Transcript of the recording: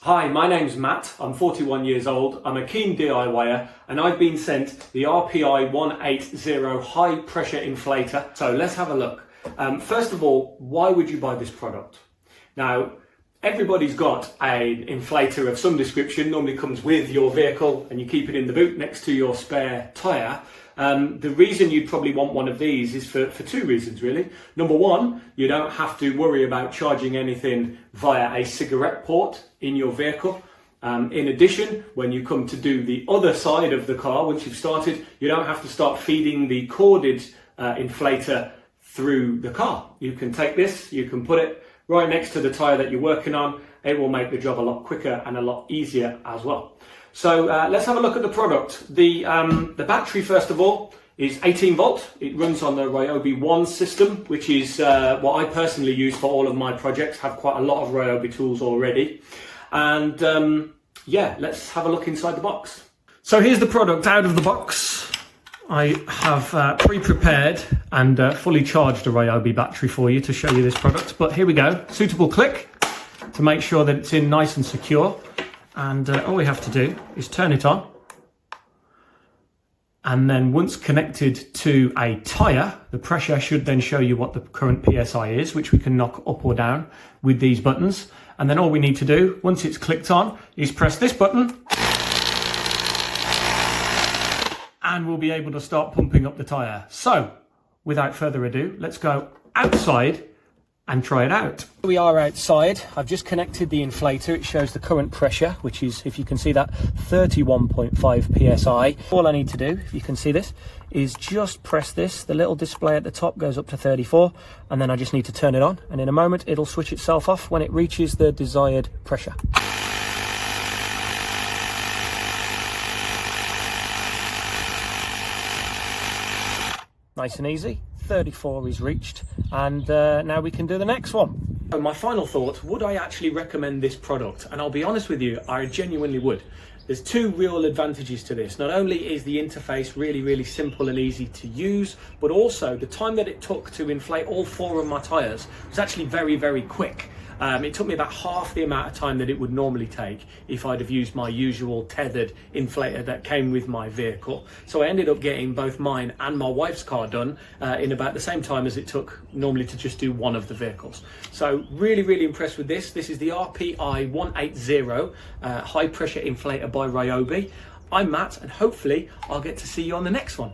Hi, my name's Matt. I'm 41 years old. I'm a keen DIYer and I've been sent the RPI18-0 High Pressure Inflator. So let's have a look. First of all, why would you buy this product? Now, everybody's got an inflator of some description, normally comes with your vehicle and you keep it in the boot next to your spare tyre. The reason you'd probably want one of these is for two reasons really. Number one, you don't have to worry about charging anything via a cigarette port in your vehicle. In addition, when you come to do the other side of the car, once you've started, you don't have to start feeding the corded inflator through the car. You can take this, you can put it right next to the tyre that you're working on. It will make the job a lot quicker and a lot easier as well. So let's have a look at the product. The battery, first of all, is 18 volt. It runs on the Ryobi One system, which is what I personally use for all of my projects. Have quite a lot of Ryobi tools already. And yeah, let's have a look inside the box. So here's the product out of the box. I have pre-prepared and fully charged a Ryobi battery for you to show you this product. But here we go. Suitable click to make sure that it's in nice and secure. And all we have to do is turn it on. And then once connected to a tyre, the pressure should then show you what the current PSI is, which we can knock up or down with these buttons. And then all we need to do, once it's clicked on, is press this button. And we'll be able to start pumping up the tyre. So, without further ado, let's go outside and try it out. We are outside. I've just connected the inflator. It shows the current pressure, which is, if you can see that, 31.5 psi. All I need to do, if you can see this, is just press this. The little display at the top goes up to 34, and then I just need to turn it on, and in a moment it'll switch itself off when it reaches the desired pressure. Nice and easy. 34 is reached, and now we can do the next one. So my final thought, would I actually recommend this product? And I'll be honest with you, I genuinely would. There's two real advantages to this. Not only is the interface really simple and easy to use, but also the time that it took to inflate all four of my tyres was actually very quick. It took me about half the amount of time that it would normally take if I'd have used my usual tethered inflator that came with my vehicle. So I ended up getting both mine and my wife's car done in about the same time as it took normally to just do one of the vehicles. So really impressed with this. This is the RPI18-0 High Pressure Inflator by Ryobi. I'm Matt, and hopefully I'll get to see you on the next one.